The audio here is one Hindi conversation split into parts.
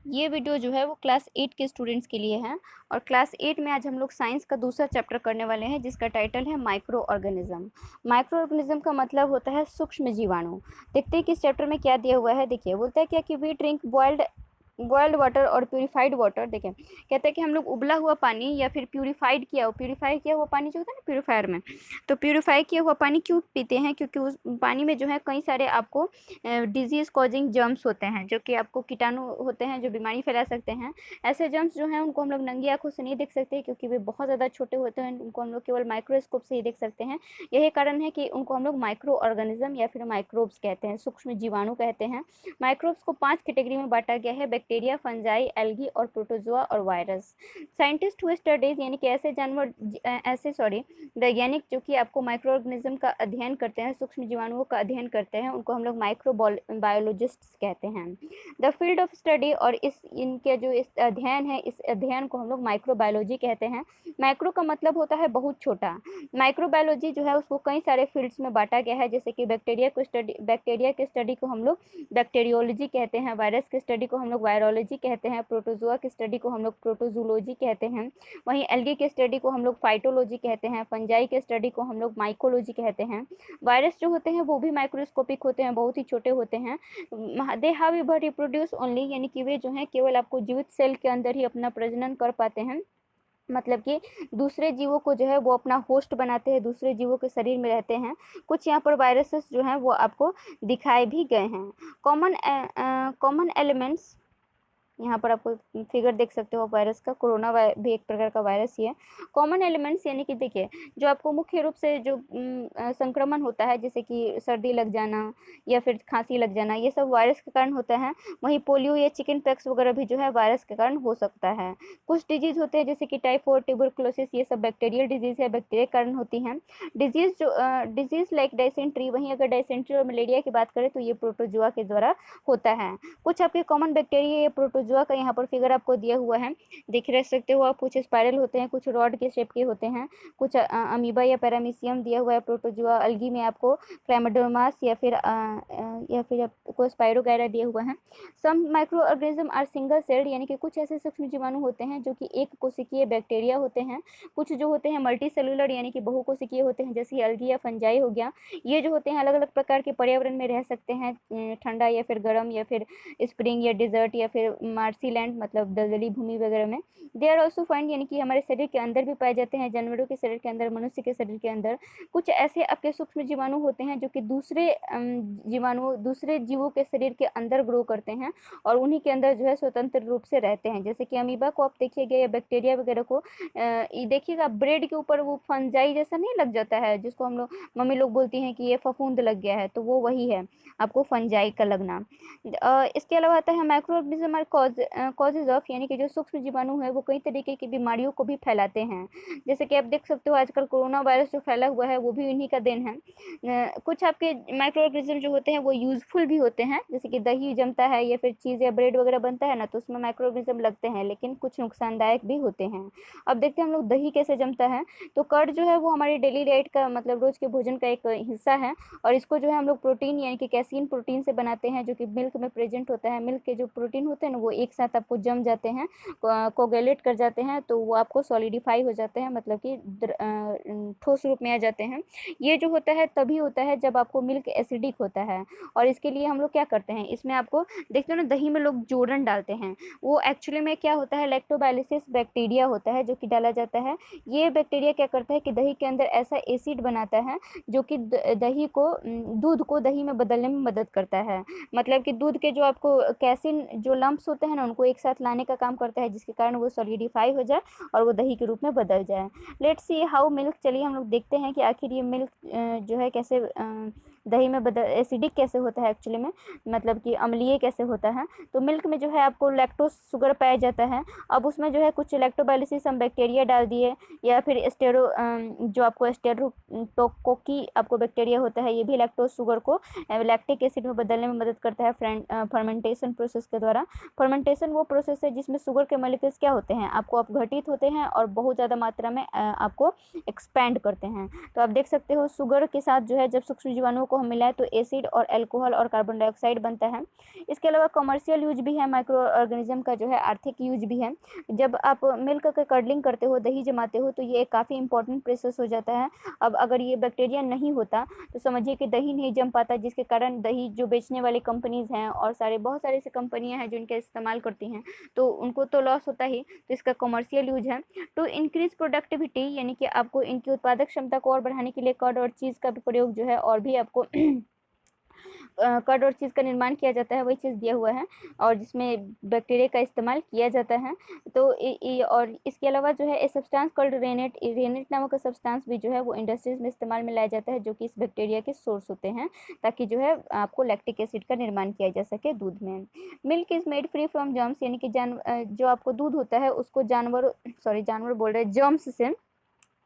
ये वीडियो जो है वो क्लास 8 के स्टूडेंट्स के लिए है और क्लास 8 में आज हम लोग साइंस का दूसरा चैप्टर करने वाले हैं जिसका टाइटल है माइक्रो ऑर्गेनिज्म। माइक्रो ऑर्गेनिज्म का मतलब होता है सूक्ष्म जीवाणु। देखते हैं कि इस चैप्टर में क्या दिया हुआ है। देखिए बोलता है क्या कि वी ड्रिंक बॉइल्ड वाटर और प्यूरिफाइड वाटर। देखें कहते हैं कि हम लोग उबला हुआ पानी या फिर प्यूरिफाई किया हुआ पानी जो होता है ना प्यूरिफायर में, तो प्यूरिफाई किया हुआ पानी क्यों पीते हैं? क्योंकि उस पानी में जो है कई सारे आपको डिजीज़ कॉजिंग जर्म्स होते हैं जो कि आपको कीटाणु होते हैं जो बीमारी फैला सकते हैं। ऐसे जर्म्स जो हैं उनको हम लोग नंगी आँखों से नहीं देख सकते क्योंकि वे बहुत ज़्यादा छोटे होते हैं, उनको हम लोग केवल माइक्रोस्कोप से ही देख सकते हैं। यही कारण है कि उनको हम लोग माइक्रो ऑर्गेनिज्म या फिर माइक्रोब्स कहते हैं, सूक्ष्म जीवाणु कहते हैं। माइक्रोब्स को 5 कैटेगरी में बांटा गया है: बैक्टीरिया, फंजाई, एल्गी और प्रोटोजोआ और वायरस। साइंटिस्ट हु स्टडीज यानी कि वैज्ञानिक जो कि आपको माइक्रो ऑर्गेनिज्म का अध्ययन करते हैं, सूक्ष्म जीवाणुओं का अध्ययन करते हैं, उनको हम लोग माइक्रो बायोलॉजिस्ट्स कहते हैं। द फील्ड ऑफ स्टडी और इनके जो इस अध्ययन है, इस अध्ययन को हम लोग माइक्रोबायोलॉजी कहते हैं। माइक्रो का मतलब होता है बहुत छोटा। माइक्रोबायोलॉजी जो है उसको कई सारे फील्ड्स में बांटा गया है, जैसे कि बैक्टीरिया की स्टडी को हम लोग बैक्टीरियोलॉजी कहते हैं, वायरस की स्टडी को हम लोग वायरोलॉजी कहते हैं, प्रोटोजोआ की स्टडी को हम लोग प्रोटोजूलॉजी कहते हैं, वहीं एल्गी की स्टडी को हम लोग फाइटोलॉजी कहते हैं, फंजाई की स्टडी को हम लोग माइकोलॉजी कहते हैं। वायरस जो होते हैं वो भी माइक्रोस्कोपिक होते हैं, बहुत ही छोटे होते हैं। दे हाउएवर रिप्रोड्यूस ओनली यानी कि वे जो हैं केवल आपको जीवित सेल के अंदर ही अपना प्रजनन कर पाते हैं, मतलब कि दूसरे जीवों को जो है वो अपना होस्ट बनाते हैं, दूसरे जीवों के शरीर में रहते हैं। कुछ यहाँ पर वायरसेस जो हैं वो आपको दिखाए भी गए हैं। कॉमन एलिमेंट्स, यहाँ पर आपको फिगर देख सकते हो वायरस का। कोरोना भी एक प्रकार का वायरस ही है। कॉमन एलिमेंट्स यानी कि देखिए जो आपको मुख्य रूप से जो संक्रमण होता है, जैसे कि सर्दी लग जाना या फिर खांसी लग जाना, ये सब वायरस के कारण होता है। वहीं पोलियो या चिकन पैक्स वगैरह भी जो है वायरस के कारण हो सकता है। कुछ डिजीज होते हैं जैसे कि टाइफॉइड, ट्यूबरकुलोसिस, ये सब बैक्टीरियल डिजीज है, बैक्टीरिया के कारण होती हैं। डिजीज लाइक डायसेंट्री, वहीं अगर डायसेंट्री और मलेरिया की बात करें तो ये प्रोटोजोआ के द्वारा होता है। कुछ आपके कॉमन बैक्टीरिया या प्रोटोजोआ का यहाँ पर फिगर आपको दिया हुआ है, देख रह सकते हो आप। कुछ स्पाइरल होते हैं, कुछ रॉड के शेप के होते हैं, कुछ अमीबा या पैरामीशियम दिया हुआ है प्रोटोजोआ। अलगी में आपको क्लेमाडोमास या फिर आपको स्पाइरोगैरा दिए हुए हैं। Some microorganism are single celled यानी कि कुछ ऐसे सूक्ष्म जीवाणु होते हैं जो कि एक कोशिकीय बैक्टीरिया होते हैं। कुछ जो होते हैं मल्टी सेलुलर यानी कि बहुकोशिकीय होते हैं, जैसे अलगी या फंजाई हो गया। ये जो होते हैं अलग अलग प्रकार के पर्यावरण में रह सकते हैं, ठंडा या फिर गर्म या फिर स्प्रिंग या डिजर्ट या फिर मार्सी लैंड मतलब दलदली भूमि वगैरह में। दे आर ऑल्सो फाइंड यानी कि हमारे शरीर के अंदर भी पाए जाते हैं, जानवरों के शरीर के अंदर, मनुष्य के शरीर के अंदर। कुछ ऐसे आपके सूक्ष्म जीवाणु होते हैं जो कि दूसरे जीवों के शरीर के अंदर ग्रो करते हैं और उन्हीं के अंदर जो है स्वतंत्र रूप से रहते हैं। जैसे कि अमीबा को आप देखिएगा या बैक्टीरिया वगैरह को देखिएगा, ब्रेड के ऊपर वो फंजाई जैसा नहीं लग जाता है, जिसको हम लोग मम्मी लोग बोलती हैं कि ये फफूंद लग गया है, तो वो वही है आपको फंजाई का लगना। इसके अलावा आता है माइक्रो ऑर्गेनिज्म कॉजेज ऑफ, यानी कि जो सूक्ष्म जीवाणु है वो कई तरीके की बीमारियों को भी फैलाते हैं। जैसे कि आप देख सकते हो आजकल कोरोना वायरस जो फैला हुआ है वो भी इन्हीं का देन है। कुछ आपके माइक्रो ऑर्गेनिज्म जो होते हैं वो यूजफुल भी होते हैं, जैसे कि दही जमता है या फिर चीज़ या ब्रेड वगैरह बनता है ना, तो उसमें माइक्रो ऑर्गेनिज्म लगते हैं, लेकिन कुछ नुकसानदायक भी होते हैं। अब देखते हैं हम लोग दही कैसे जमता है। तो कर्ड जो है वो हमारी डेली डाइट का मतलब रोज के भोजन का एक हिस्सा है और इसको जो है हम लोग प्रोटीन यानी कि कैसीन प्रोटीन से बनाते हैं, जो कि मिल्क में प्रेजेंट होता है। मिल्क के जो प्रोटीन होते हैं ना वो एक साथ आपको जम जाते हैं, कोगुलेट कर जाते हैं, तो वो आपको सॉलिडिफाई हो जाते हैं, मतलब कि ठोस रूप में आ जाते हैं। ये जो होता है तभी होता है जब आपको मिल्क एसिडिक होता है और इसके लिए हम लोग क्या करते हैं, इसमें आपको देखते हो ना दही में लोग जोड़न डालते हैं, वो एक्चुअली में क्या होता है, लैक्टोबाइलिसिस बैक्टीरिया होता है जो कि डाला जाता है। ये बैक्टीरिया क्या करता है कि दही के अंदर ऐसा एसिड बनाता है जो कि दूध को दही में बदलने में मदद करता है। मतलब कि दूध के जो आपको कैसिन जो लम्प्स होते हैं ना उनको एक साथ लाने का काम करता है, जिसके कारण वो सॉलिडिफाई हो जाए और वो दही के रूप में बदल जाए। लेट्स सी हाउ मिल्क, चलिए हम लोग देखते हैं कि आखिर ये मिल्क जो है कैसे दही में बदल एसिडिक कैसे होता है एक्चुअली में, मतलब कि अम्लीय कैसे होता है। तो मिल्क में जो है आपको लैक्टोज शुगर पाया जाता है। अब उसमें जो है कुछ लैक्टोबाइलिसिस हम बैक्टीरिया डाल दिए या फिर जो आपको स्टेरोटोकोकी आपको बैक्टीरिया होता है, ये भी लैक्टोज शुगर को लैक्टिक एसिड में बदलने में मदद करता है फर्मेंटेशन प्रोसेस के द्वारा। फर्मेंटेशन वो प्रोसेस है जिसमें शुगर के मॉलिक्यूल्स क्या होते हैं, आपको अपघटित होते हैं और बहुत ज़्यादा मात्रा में आपको एक्सपैंड करते हैं। तो आप देख सकते हो शुगर के साथ जो है जब सूक्ष्म जीवाणुओं को को हम मिलाएं तो एसिड और अल्कोहल और कार्बन डाइऑक्साइड बनता है। इसके अलावा कमर्शियल यूज भी है माइक्रो ऑर्गेनिज्म का, जो है आर्थिक यूज भी है। जब आप मिल्क का कर्डलिंग करते हो, दही जमाते हो, तो ये एक काफ़ी इंपॉर्टेंट प्रोसेस हो जाता है। अब अगर ये बैक्टीरिया नहीं होता तो समझिए कि दही नहीं जम पाता, जिसके कारण दही जो बेचने वाली कंपनीज हैं और बहुत सारे ऐसी कंपनियां हैं जो इनका इस्तेमाल करती हैं, तो उनको तो लॉस होता ही। तो इसका कमर्शियल यूज है। टू इंक्रीज प्रोडक्टिविटी, यानी कि आपको इनकी उत्पादक क्षमता को और बढ़ाने के लिए कर्ड और चीज़ का भी प्रयोग जो है और भी आपको कर्ड और चीज़ का निर्माण किया जाता है, वही चीज़ दिया हुआ है, और जिसमें बैक्टीरिया का इस्तेमाल किया जाता है। तो और इसके अलावा जो है a substance called rennet, rennet नामक का सब्सटेंस भी जो है वो इंडस्ट्रीज में इस्तेमाल में लाया जाता है, जो कि इस बैक्टीरिया के सोर्स होते हैं, ताकि जो है आपको लैक्टिक एसिड का निर्माण किया जा सके दूध में। Milk is made free from germs, यानी कि जो आपको दूध होता है उसको जानवर बोल रहे जर्म्स से,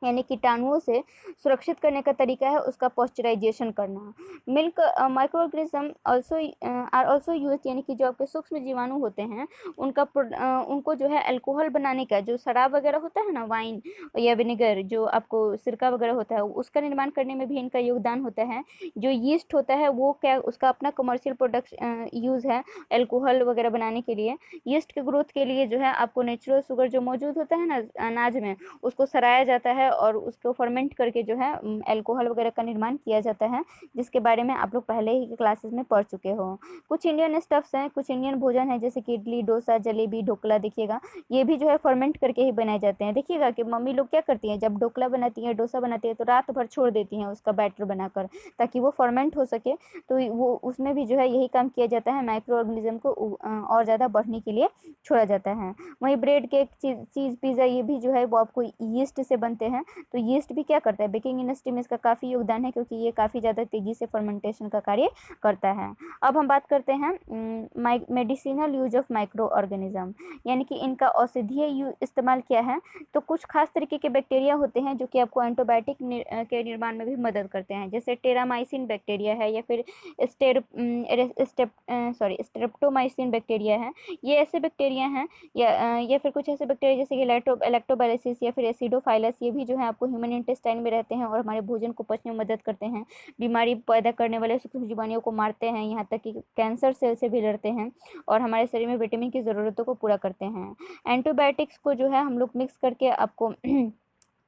यानी कीटाणुओं से सुरक्षित करने का तरीका है उसका पॉस्चराइजेशन करना। Milk microorganism are also use, यानी कि जो आपके सूक्ष्म जीवाणु होते हैं उनको जो है अल्कोहल बनाने का, जो शराब वगैरह होता है ना, वाइन या विनेगर, जो आपको सिरका वगैरह होता है, उसका निर्माण करने में भी इनका योगदान होता है। जो यीस्ट होता है वो क्या, उसका अपना कमर्शियल प्रोडक्ट यूज़ है अल्कोहल वगैरह बनाने के लिए। यीस्ट के ग्रोथ के लिए जो है आपको नेचुरल शुगर जो मौजूद होता है ना अनाज में, उसको सराया जाता है और उसको फर्मेंट करके जो है अल्कोहल वगैरह का निर्माण किया जाता है, जिसके बारे में आप लोग पहले ही क्लासेस में पढ़ चुके हो। कुछ इंडियन स्टफ्स हैं, कुछ इंडियन भोजन है, जैसे कि इडली, डोसा, जलेबी, ढोकला, देखिएगा ये भी जो है फर्मेंट करके ही बनाए जाते हैं। देखिएगा कि मम्मी लोग क्या करती हैं, जब ढोकला बनाती हैं, डोसा बनाती है, तो रात भर छोड़ देती हैं उसका बैटर बनाकर, ताकि वो फर्मेंट हो सके। तो वो उसमें भी जो है यही काम किया जाता है, माइक्रो ऑर्गेनिज्म को और ज़्यादा बढ़ने के लिए छोड़ा जाता है। वहीं ब्रेड, केक, चीज़, पिज़्ज़ा, ये भी जो है वो आपको यीस्ट से बनते हैं। तो यीस्ट भी क्या करता है, बेकिंग इंडस्ट्री में इसका काफ़ी योगदान है, क्योंकि ये काफ़ी ज़्यादा तेज़ी से फर्मेंटेशन का कार्य करता है। अब हम बात करते हैं medicinal use of micro organism, यानी कि इनका औषधीय इस्तेमाल क्या है। तो कुछ खास तरीके के बैक्टीरिया होते हैं जो कि आपको एंटीबायोटिक के निर्माण में भी मदद करते हैं, जैसे टेरामाइसिन बैक्टीरिया है, या फिर स्ट्रेप्टोमाइसिन बैक्टीरिया है। ये ऐसे बैक्टीरिया हैं, या फिर कुछ ऐसे बैक्टीरिया जैसे कि लैक्टोबैसिलस या फिर एसिडोफाइलस, ये भी जो है आपको ह्यूमन इंटेस्टाइन में रहते हैं और हमारे भोजन को पचने में मदद करते हैं, बीमारी पैदा करने वाले सूक्ष्म जीवाणुओं को मारते हैं, यहाँ तक कि कैंसर सेल से भी लड़ते हैं, और हमारे शरीर में विटामिन की ज़रूरतों को पूरा करते हैं। एंटीबायोटिक्स को जो है हम लोग मिक्स करके आपको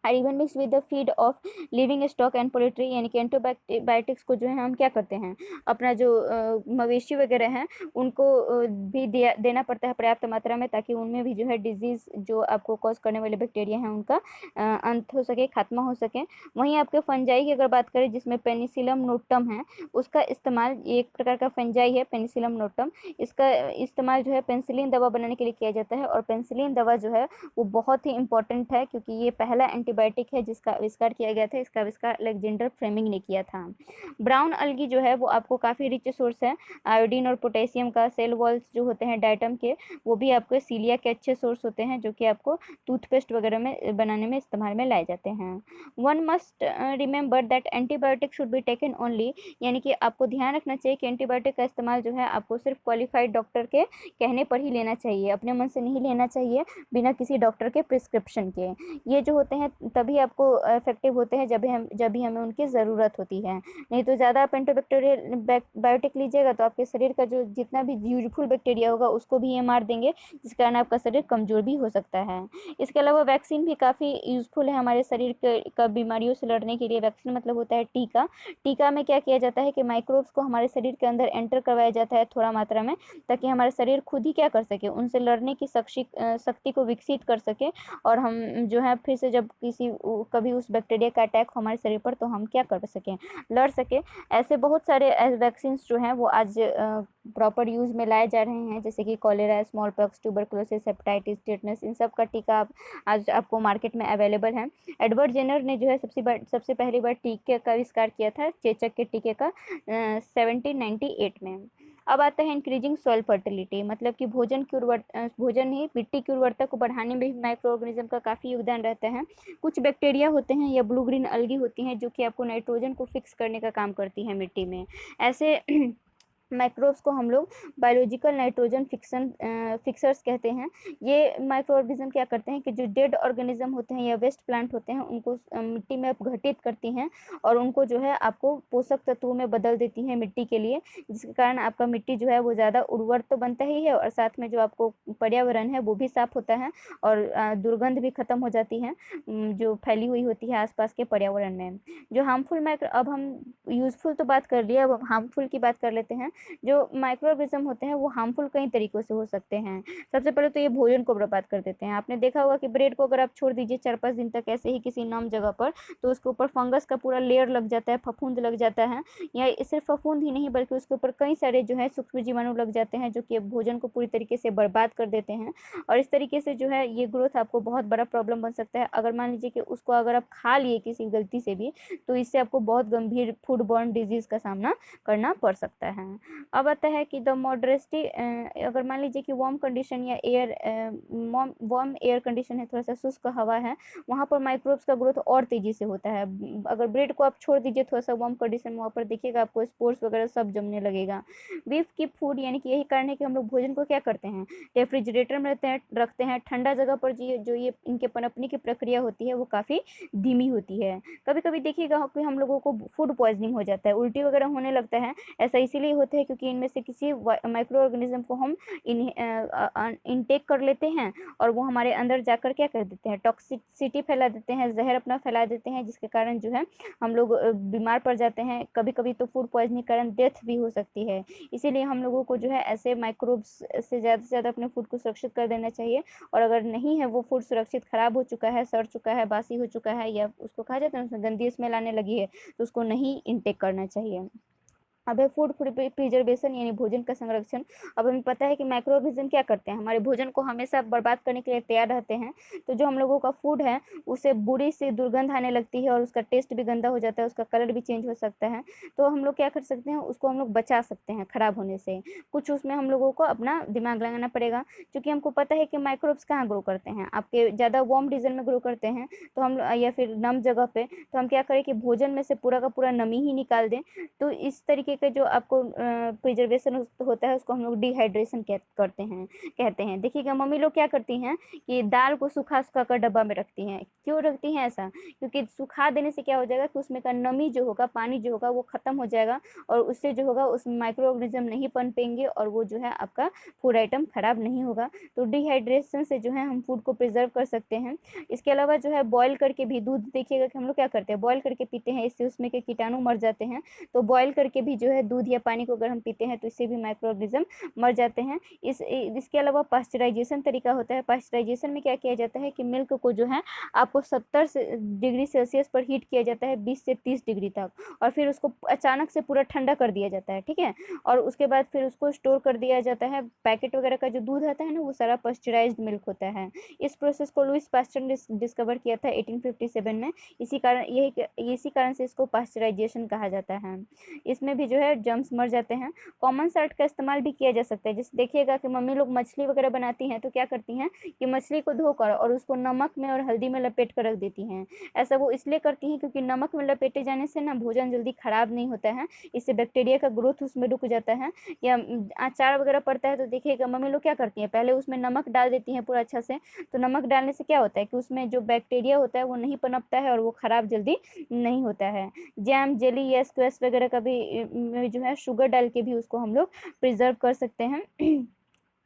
even mix with the feed of living stock and poultry, यानी कि एंटीबायोटिक्स को जो है हम क्या करते हैं, अपना जो मवेशी वगैरह हैं उनको भी देना पड़ता है पर्याप्त मात्रा में, ताकि उनमें भी जो है डिजीज़ जो आपको कॉज करने वाले बैक्टीरिया हैं उनका अंत हो सके, खात्मा हो सके। वहीं आपके फंजाई की अगर बात करें, जिसमें पेनिसिलम नोटम है, उसका इस्तेमाल, एक प्रकार का फंजाई है पेनिसिलम नोटम, इसका इस्तेमाल जो है पेंसिलिन दवा बनाने के लिए किया जाता है। और पेंसिलिन दवा जो है वो बहुत ही इंपॉर्टेंट है, क्योंकि ये पहला एंटीबायोटिक है जिसका आविष्कार किया गया था। इसका आविष्कार अलेक्जेंडर फ्लेमिंग ने किया था। ब्राउन अलगी जो है वो आपको काफ़ी रिच सोर्स है आयोडीन और पोटेशियम का। सेल वॉल्स जो होते हैं डाइटम के, वो भी आपको सीलिया के अच्छे सोर्स होते हैं, जो कि आपको टूथपेस्ट वगैरह में बनाने में इस्तेमाल में लाए जाते हैं। One must remember that antibiotic should be taken only, यानी कि आपको ध्यान रखना चाहिए कि एंटीबायोटिक का इस्तेमाल जो है आपको सिर्फ क्वालिफाइड डॉक्टर के कहने पर ही लेना चाहिए, अपने मन से नहीं लेना चाहिए, बिना किसी डॉक्टर के प्रिस्क्रिप्शन के। ये जो होते हैं तभी आपको इफेक्टिव होते हैं जब भी हमें उनकी ज़रूरत होती है। नहीं तो ज़्यादा आप एंटीबैक्टीरियल बायोटिक लीजिएगा तो आपके शरीर का जो जितना भी यूजफुल बैक्टीरिया होगा उसको भी ये मार देंगे, जिस कारण आपका शरीर कमज़ोर भी हो सकता है। इसके अलावा वैक्सीन भी काफ़ी यूज़फुल है हमारे शरीर का बीमारियों से लड़ने के लिए। वैक्सीन मतलब होता है टीका। टीका में क्या किया जाता है कि माइक्रोब्स को हमारे शरीर के अंदर एंटर करवाया जाता है थोड़ा मात्रा में, ताकि हमारा शरीर खुद ही क्या कर सके, उनसे लड़ने की शक्ति को विकसित कर सके, और हम जो है फिर से जब कभी उस बैक्टीरिया का अटैक हो हमारे शरीर पर, तो हम क्या कर सकें, लड़ सकें। ऐसे बहुत सारे वैक्सीन जो हैं वो आज प्रॉपर यूज़ में लाए जा रहे हैं, जैसे कि cholera, smallpox, tuberculosis, hepatitis, tetanus, इन सब का टीका आज आपको मार्केट में अवेलेबल है। एडवर्ड जेनर ने जो है सबसे पहली बार टीके का आविष्कार किया था, चेचक के टीके का 1798 में। अब आता है इंक्रीजिंग सॉइल फर्टिलिटी, मतलब कि भोजन ही मिट्टी की उर्वरता को बढ़ाने में भी माइक्रो ऑर्गेनिज्म का काफ़ी योगदान रहता है। कुछ बैक्टीरिया होते हैं या ब्लू ग्रीन अलगी होती हैं, जो कि आपको नाइट्रोजन को फिक्स करने का काम करती हैं मिट्टी में। ऐसे माइक्रोब्स को हम लोग बायोलॉजिकल नाइट्रोजन फिक्सर्स कहते हैं। ये माइक्रो ऑर्गेनिज्म क्या करते हैं कि जो डेड ऑर्गेनिज्म होते हैं या वेस्ट प्लांट होते हैं उनको मिट्टी में अपघटित करती हैं और उनको जो है आपको पोषक तत्वों में बदल देती हैं मिट्टी के लिए, जिसके कारण आपका मिट्टी जो है वो ज़्यादा उर्वर तो बनता ही है और साथ में जो आपको पर्यावरण है वो भी साफ होता है और दुर्गंध भी खत्म हो जाती है जो फैली हुई होती है आसपास के पर्यावरण में। जो हार्मफुल माइक्रो, अब हम यूजफुल तो बात कर लिया, अब हम हार्मफुल की बात कर लेते हैं। जो माइक्रो ऑर्गेनिज्म होते हैं वो हार्मफुल कई तरीकों से हो सकते हैं। सबसे पहले तो ये भोजन को बर्बाद कर देते हैं। आपने देखा होगा कि ब्रेड को अगर आप छोड़ दीजिए 4-5 दिन तक ऐसे ही किसी नम जगह पर, तो उसके ऊपर फंगस का पूरा लेयर लग जाता है, फफूंद लग जाता है। या सिर्फ फफूंद ही नहीं बल्कि उसके ऊपर कई सारे जो है सूक्ष्म जीवाणु लग जाते हैं जो कि भोजन को पूरी तरीके से बर्बाद कर देते हैं। और इस तरीके से जो है ये ग्रोथ आपको बहुत बड़ा प्रॉब्लम बन सकता है। अगर मान लीजिए कि उसको अगर आप खा लिए किसी गलती से भी, तो इससे आपको बहुत गंभीर फूड बॉर्न डिजीज का सामना करना पड़ सकता है। अब आता है कि द मॉडरेस्टी, अगर मान लीजिए कि वार्म कंडीशन या वार्म एयर कंडीशन है, थोड़ा सा शुष्क हवा है, वहाँ पर माइक्रोब्स का ग्रोथ और तेजी से होता है। अगर ब्रेड को आप छोड़ दीजिए थोड़ा सा वार्म कंडीशन में, वहाँ पर देखिएगा आपको स्पोर्स वगैरह सब जमने लगेगा। वी कीप फूड, यानी कि यही कारण है कि हम लोग भोजन को क्या करते हैं, रेफ्रिजरेटर में रखते हैं ठंडा जगह पर। जो ये इनके पनपने की प्रक्रिया होती है वो काफ़ी धीमी होती है। कभी कभी देखिएगा कि हम लोगों को फूड पॉइजनिंग हो जाता है, उल्टी वगैरह होने लगता है। ऐसा इसीलिए होता है क्योंकि इनमें से किसी माइक्रो ऑर्गेनिज्म को हम इनटेक कर लेते हैं और वो हमारे अंदर जाकर क्या कर देते हैं, टॉक्सिसिटी फैला देते हैं, जहर अपना फैला देते हैं, जिसके कारण जो है हम लोग बीमार पड़ जाते हैं। कभी कभी तो फूड पॉइजनिंग के कारण डेथ भी हो सकती है। इसीलिए हम लोगों को जो है ऐसे माइक्रोब्स से ज़्यादा अपने फूड को सुरक्षित कर देना चाहिए। और अगर नहीं है वो फूड सुरक्षित, ख़राब हो चुका है, सड़ चुका है, बासी हो चुका है, या उसको कहा जाता है उसमें गंदी स्मेल आने लगी है, तो उसको नहीं इनटेक करना चाहिए। अब है फूड प्रिजर्वेशन यानी भोजन का संरक्षण। अब हमें पता है कि माइक्रो ऑर्गेनिज्म क्या करते हैं, हमारे भोजन को हमेशा बर्बाद करने के लिए तैयार रहते हैं। तो जो हम लोगों का फूड है उसे बुरी सी दुर्गंध आने लगती है और उसका टेस्ट भी गंदा हो जाता है, उसका कलर भी चेंज हो सकता है। तो हम लोग क्या कर सकते हैं, उसको हम लोग बचा सकते हैं खराब होने से। कुछ उसमें हम लोगों को अपना दिमाग लगाना पड़ेगा, क्योंकि हमको पता है कि माइक्रोब्स कहाँ ग्रो करते हैं, आपके ज़्यादा वार्म रीजन में ग्रो करते हैं। तो हम या फिर नम जगह पे, तो हम क्या करें कि भोजन में से पूरा का पूरा नमी ही निकाल दें। तो इस तरीके का जो आपको प्रिजर्वेशन होता है उसको हम लोग डिहाइड्रेशन कहते हैं। देखिएगा मम्मी लोग क्या करती हैं कि दाल को सुखा सुखा कर डब्बा में रखती हैं। क्यों रखती हैं ऐसा, क्योंकि सुखा देने से क्या हो जाएगा कि उसमें का नमी जो होगा, पानी जो होगा वो ख़त्म हो जाएगा और उससे जो होगा उसमें माइक्रो ऑर्गेनिज्म नहीं पनपेंगे और वो जो है आपका फूड आइटम ख़राब नहीं होगा। तो डिहाइड्रेशन से जो है हम फूड को प्रिजर्व कर सकते हैं। इसके अलावा जो है बॉयल करके भी दूध, देखिएगा कि हम लोग क्या करते हैं, बॉयल करके पीते हैं, इससे उसमें के कीटाणु मर जाते हैं। तो बॉयल करके भी जो है दूध या पानी को अगर हम पीते हैं तो इससे भी माइक्रो ऑर्गेनिज्म मर जाते हैं। इसके अलावा पास्चराइजेशन तरीका होता है। पास्चराइजेशन में क्या किया जाता है कि मिल्क को जो है आपको 70 डिग्री सेल्सियस पर हीट किया जाता है, 20 से 30 डिग्री तक, और फिर उसको अचानक से पूरा ठंडा कर दिया जाता है, ठीक है। और उसके बाद फिर उसको स्टोर कर दिया जाता है। पैकेट वगैरह का जो दूध आता है ना वो सारा पास्चराइज्ड मिल्क होता है। इस प्रोसेस को लुइस पास्चर ने डिस्कवर किया था 1857 में। इसी कारण से इसको पास्चराइजेशन कहा जाता है। इसमें भी जो है जर्म्स मर जाते हैं। कॉमन साल्ट का इस्तेमाल भी किया जा सकता है। जैसे देखिएगा कि मम्मी लोग मछली वगैरह बनाती हैं तो क्या करती हैं कि मछली को धोकर और उसको नमक में और हल्दी में लपेट कर रख देती हैं। ऐसा वो इसलिए करती हैं क्योंकि नमक में लपेटे जाने से ना भोजन जल्दी खराब नहीं होता है, इससे बैक्टीरिया का ग्रोथ उसमें रुक जाता है। या अचार वगैरह पड़ता है तो देखिएगा मम्मी लोग क्या करती हैं, पहले उसमें नमक डाल देती हैं पूरा अच्छा से। तो नमक डालने से क्या होता है कि उसमें जो बैक्टीरिया होता है वो नहीं पनपता है और वो खराब जल्दी नहीं होता है। जैम, जेली या स्क्वैश वगैरह का भी में जो है शुगर डाल के भी उसको हम लोग प्रिजर्व कर सकते हैं।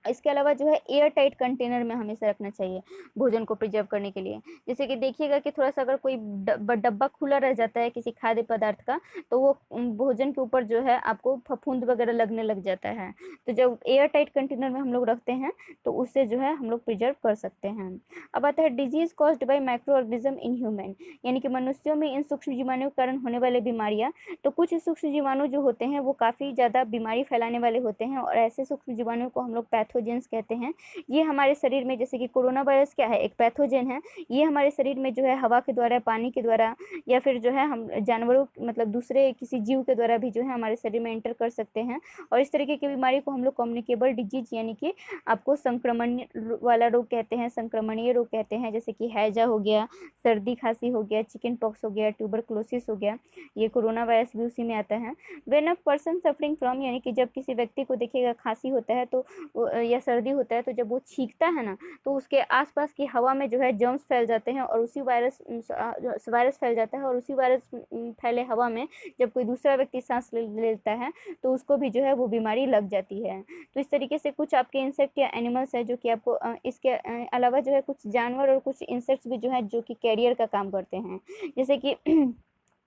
इसके अलावा जो है एयर टाइट कंटेनर में हमेशा रखना चाहिए भोजन को प्रिजर्व करने के लिए। जैसे कि देखिएगा कि थोड़ा सा अगर कोई डब्बा खुला रह जाता है किसी खाद्य पदार्थ का, तो वो भोजन के ऊपर जो है आपको फफूंद वगैरह लगने लग जाता है। तो जब एयर टाइट कंटेनर में हम लोग रखते हैं तो उससे जो है हम लोग प्रिजर्व कर सकते हैं। अब आता है disease caused by micro organism in human, यानी कि मनुष्यों में इन सूक्ष्म जीवाणु के कारण होने वाले बीमारियाँ। तो कुछ सूक्ष्म जीवाणु जो होते हैं वो काफ़ी ज़्यादा बीमारी फैलाने वाले होते हैं और ऐसे सूक्ष्म जीवाणु को हम लोग पैथोजेंस कहते हैं। ये हमारे शरीर में, जैसे कि कोरोना वायरस क्या है, एक पैथोजन है। ये हमारे शरीर में जो है हवा के द्वारा, पानी के द्वारा, या फिर जो है हम जानवरों मतलब दूसरे किसी जीव के द्वारा भी जो है हमारे शरीर में एंटर कर सकते हैं। और इस तरीके की बीमारी को हम लोग कम्युनिकेबल डिजीज यानी कि आपको संक्रमण वाला रोग कहते हैं, संक्रमणीय रोग कहते हैं। जैसे कि हैजा हो गया, सर्दी खांसी हो गया, चिकन पॉक्स हो गया, ट्यूबरक्लोसिस हो गया, ये कोरोना वायरस भी उसी में आता है। When a person suffering from, यानी कि जब किसी व्यक्ति को देखिएगा खांसी होता है तो या सर्दी होता है, तो जब वो छींकता है ना, तो उसके आसपास की हवा में जो है जर्म्स फैल जाते हैं और उसी वायरस फैल जाता है, और उसी वायरस फैले हवा में जब कोई दूसरा व्यक्ति सांस लेता है तो उसको भी जो है वो बीमारी लग जाती है। तो इस तरीके से कुछ आपके इंसेक्ट या एनिमल्स है जो कि आपको इसके अलावा जो है कुछ जानवर और कुछ इंसेक्ट्स भी जो है जो कि कैरियर का काम करते हैं। जैसे कि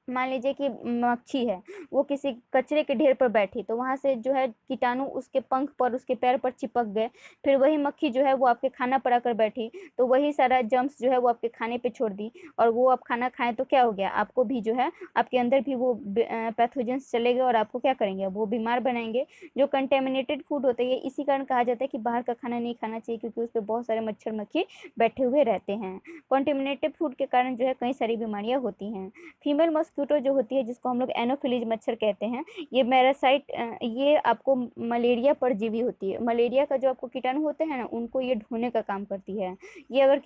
मान लीजिए कि मक्खी है, वो किसी कचरे के ढेर पर बैठी, तो वहाँ से जो है कीटाणु उसके पंख पर, उसके पैर पर चिपक गए। फिर वही मक्खी जो है वो आपके खाना पर आकर बैठी, तो वही सारा जर्म्स जो है वो आपके खाने पे छोड़ दी, और वो आप खाना खाएं तो क्या हो गया, आपको भी जो है आपके अंदर भी वो पैथोजेंस चले गए और आपको क्या करेंगे, वो बीमार बनाएंगे। जो कंटेमिनेटेड फूड होता है, इसी कारण कहा जाता है कि बाहर का खाना नहीं खाना चाहिए, क्योंकि उस पर बहुत सारे मच्छर मक्खी बैठे हुए रहते हैं। कंटेमिनेटेड फूड के कारण जो है कई सारी बीमारियाँ होती हैं। फीमेल मॉस्किटो जो होती है, जिसको हम लोग एनोफिलीज मच्छर कहते हैं, ये मैरासाइट, ये आपको मलेरिया परजीवी होती है। मलेरिया का जो आपको कीटाणु होते हैं ना, उनको ये ढूंढने का काम करती है। ये अगर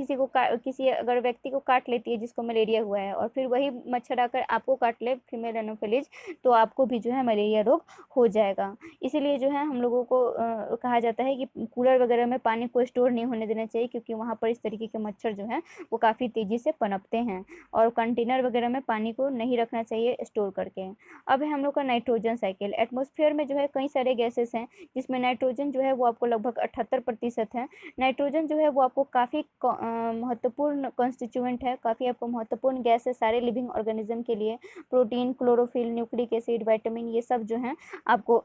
किसी अगर व्यक्ति को काट लेती है जिसको मलेरिया हुआ है, और फिर वही मच्छर आकर आपको काट ले, फीमेल एनोफिलीज, तो आपको भी जो है मलेरिया रोग हो जाएगा। इसीलिए जो है हम लोगों को कहा जाता है कि कूलर वगैरह में पानी को स्टोर नहीं होने देना चाहिए, क्योंकि वहाँ पर इस तरीके के मच्छर जो हैं वो काफ़ी तेज़ी से पनपते हैं। और कंटेनर वगैरह में पानी को नहीं रखना चाहिए स्टोर करके। अब है हम लोग का नाइट्रोजन साइकिल। एटमॉस्फेयर में जो है कई सारे गैसेस हैं, जिसमें नाइट्रोजन जो है वो आपको लगभग 78% है। नाइट्रोजन जो है वो आपको काफ़ी महत्वपूर्ण कॉन्स्टिट्यूएंट है, काफ़ी आपको महत्वपूर्ण गैस है सारे लिविंग ऑर्गेनिज्म के लिए। Protein, chlorophyll, nucleic acid, vitamin, ये सब जो हैं आपको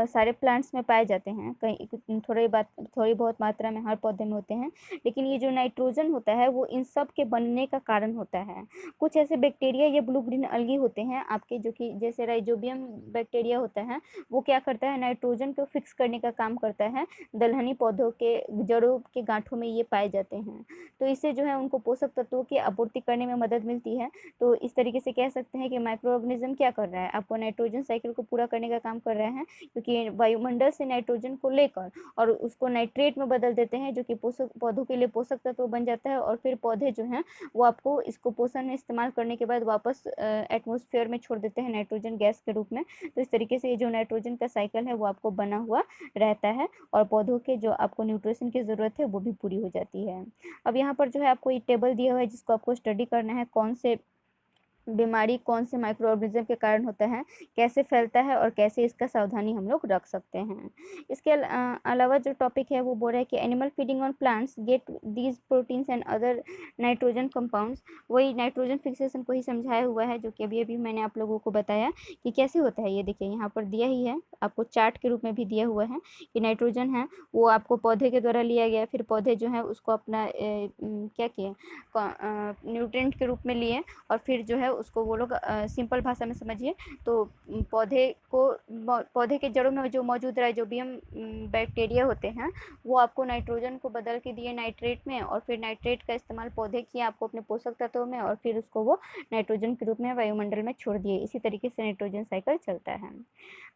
सारे प्लांट्स में पाए जाते हैं। कहीं थोड़ी बहुत मात्रा में हर पौधे में होते हैं, लेकिन ये जो नाइट्रोजन होता है वो इन सब के बनने का कारण होता है। कुछ ऐसे बैक्टीरिया या ब्लू ग्रीन अलगी होते हैं आपके, जो कि जैसे राइजोबियम बैक्टीरिया होता है, वो क्या करता है, नाइट्रोजन को फिक्स करने का काम करता है। दलहनी पौधों के जड़ों के गांठों में ये पाए जाते हैं, तो इससे जो है उनको पोषक तत्वों की आपूर्ति करने में मदद मिलती है। तो इस तरीके से कह सकते हैं कि माइक्रो ऑर्गेनिज्म क्या कर रहा है, आपको नाइट्रोजन साइकिल को पूरा करने का काम कर रहे हैं, क्योंकि वायुमंडल से नाइट्रोजन को लेकर और उसको नाइट्रेट में बदल देते हैं, जो कि पोषक पौधों के लिए पोषक तत्व बन जाता है, और फिर पौधे जो हैं वो आपको इसको पोषण में इस्तेमाल करने के बाद वापस एटमॉस्फेयर में छोड़ देते हैं नाइट्रोजन गैस के रूप में। तो इस तरीके से ये जो नाइट्रोजन का साइकिल है वो आपको बना हुआ रहता है, और पौधों के जो आपको न्यूट्रिशन की ज़रूरत है वो भी पूरी हो जाती है। अब यहाँ पर जो है आपको ये टेबल दिया हुआ है, जिसको आपको स्टडी करना है, कौन से बीमारी कौन से माइक्रो ऑर्गेनिज्म के कारण होता है, कैसे फैलता है, और कैसे इसका सावधानी हम लोग रख सकते हैं। इसके अलावा जो टॉपिक है वो बोल रहा है कि animal feeding on plants get these proteins and other nitrogen compounds. वही नाइट्रोजन फिक्सेशन को ही समझाया हुआ है, जो कि अभी अभी मैंने आप लोगों को बताया कि कैसे होता है। ये देखिए यहाँ पर दिया ही है, आपको चार्ट के रूप में भी दिया हुआ है कि नाइट्रोजन है वो आपको पौधे के द्वारा लिया गया, फिर पौधे जो है उसको अपना क्या किए, न्यूट्रेंट के रूप में लिए, और फिर जो है उसको वो लोग सिंपल भाषा में समझिए तो पौधे के जड़ों में जो मौजूद राइजोबियम बैक्टीरिया होते हैं, वो आपको नाइट्रोजन को बदल के दिए नाइट्रेट में, और फिर नाइट्रेट का इस्तेमाल पौधे किए आपको अपने पोषक तत्वों में, और फिर उसको वो नाइट्रोजन के रूप में वायुमंडल में छोड़ दिए। इसी तरीके से नाइट्रोजन साइकिल चलता है।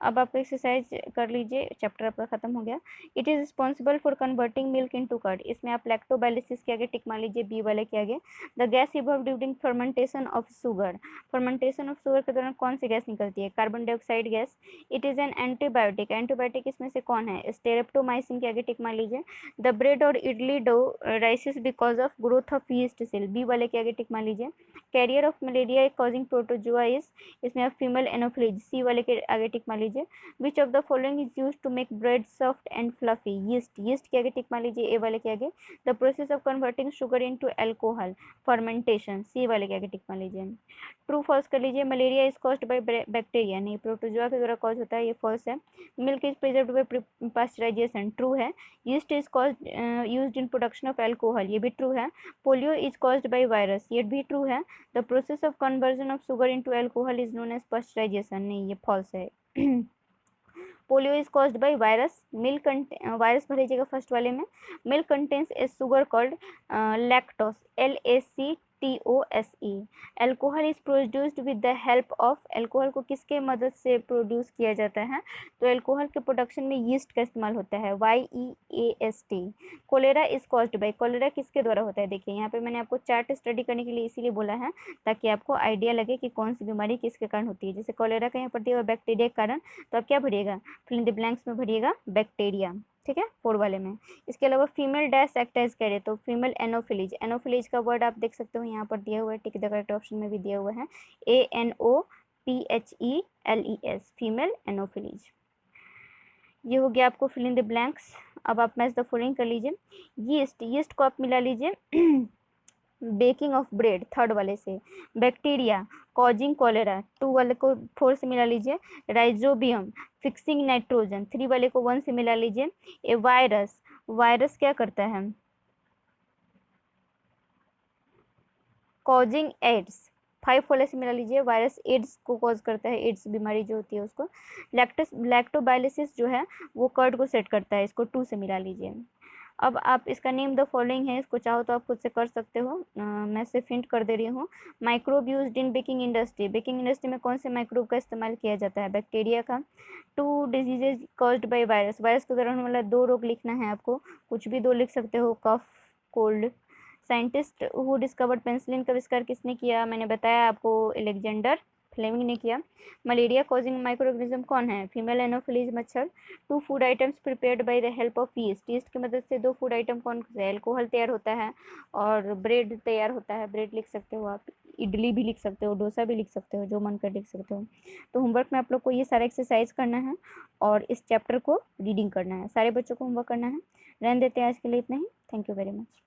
अब आप एक्सरसाइज कर लीजिए, चैप्टर आपका खत्म हो गया। It is responsible for converting milk into curd. इसमें आप लैक्टोबाइलिसिस के आगे टिक मान लीजिए, बी वाले के आगे। The gas evolve during fermentation of sugar. Fermentation of sugar के दौरान कौन सी गैस निकलती है, carbon dioxide gas. It is an antibiotic. Antibiotic इसमें से कौन है, स्टेरेप्टोमाइसिन के आगे टिक मान लीजिए। द ब्रेड और idli dough rises because of growth of yeast cell. B वाले के आगे टिक मान लीजिए। Carrier of malaria causing protozoa is, इसमें आप फीमेल एनोफिलीज। सी वाले के आगे टिक मान लीजिए। Which of the following is use to make bread soft and fluffy, yeast. Yeast के आगे टिक मान लीजिए, ए वाले के आगे। The process of converting sugar into alcohol, fermentation. C वाले के आगे टिक मान लीजिए। ट्रू फॉल्स कर लीजिए। Malaria is caused by bacteria, नहीं, प्रोटोजोआ के द्वारा कॉज होता है, ये फॉल्स है। Milk is preserved by pasteurisation, true है। Yeast is caused used in production of alcohol, ये भी ट्रू है। Polio is caused by virus, ये भी ट्रू है। The process of conversion of sugar into alcohol is known as pasteurisation, नहीं, ये फॉल्स है। Polio is caused by virus. Milk virus भर लीजिएगा फर्स्ट वाले में। Milk contains A sugar called lactose, LACTOSE। Alcohol is produced with the help of, alcohol को किसके मदद से प्रोड्यूस किया जाता है, तो एल्कोहल के प्रोडक्शन में यीस्ट का इस्तेमाल होता है, YEAST। Cholera is caused by, cholera किसके द्वारा होता है, देखिए यहाँ पे मैंने आपको चार्ट स्टडी करने के लिए इसीलिए बोला है ताकि आपको आइडिया लगे कि कौन सी बीमारी किसके कारण होती है। जैसे कोलेरा का यहाँ पर दिया हुआ बैक्टीरिया के कारण, तो आप क्या भरिएगा, फिल इन द ब्लैंक्स में भरिएगा बैक्टीरिया, ठीक है, 4 वाले में। इसके अलावा फीमेल डैश एक्ट एज कह रहे तो फीमेल एनोफिलीज, एनोफिलीज का वर्ड आप देख सकते हो यहाँ पर दिया हुआ है, टिक द करेक्ट ऑप्शन में भी दिया हुआ है, ANOPHELES, फीमेल एनोफिलीज। ये हो गया आपको फिल इन द ब्लैंक्स। अब आप मैच द फॉलोइंग कर लीजिए। यीस्ट, यीस्ट को आप मिला लीजिए बेकिंग ऑफ ब्रेड, 3rd वाले से। बैक्टीरिया कॉजिंग कॉलेरा, 2 वाले को 4 से मिला लीजिए। राइजोबियम फिक्सिंग नाइट्रोजन, 3 वाले को 1 से मिला लीजिए। ए वायरस, वायरस क्या करता है, कॉजिंग एड्स, 5 वाले से मिला लीजिए। वायरस एड्स को कॉज करता है, एड्स बीमारी जो होती है उसको। लैक्टोबायलिसिस जो है वो कर्ड को सेट करता है, इसको 2 से मिला लीजिए। अब आप इसका नेम द फॉलोइंग है, इसको चाहो तो आप खुद से कर सकते हो, मैं सिर्फ हिंट कर दे रही हूँ। Microbe used in baking industry, baking industry में कौन से माइक्रोब का इस्तेमाल किया जाता है, बैक्टीरिया का। 2 diseases caused by virus, virus के दौरान वाला 2 रोग लिखना है आपको, कुछ भी 2 लिख सकते हो, cough, cold. Scientist who discovered penicillin का आविष्कार किसने किया, मैंने बताया आपको, अलेक्जेंडर फ्लेमिंग ने किया। मलेरिया कॉजिंग माइक्रोऑर्गेनिज्म कौन है, फीमेल एनोफिलीज मच्छर। 2 food items prepared by the help of yeast, yeast की मदद से 2 फूड आइटम कौन से, एल्कोहल तैयार होता है और ब्रेड तैयार होता है। ब्रेड लिख सकते हो आप, इडली भी लिख सकते हो, डोसा भी लिख सकते हो, जो मन कर लिख सकते हो। तो होमवर्क में आप लोग को ये सारा एक्सरसाइज करना है और इस चैप्टर को रीडिंग करना है, सारे बच्चों को होमवर्क करना है। रहने देते हैं आज के लिए इतना ही। Thank you very much.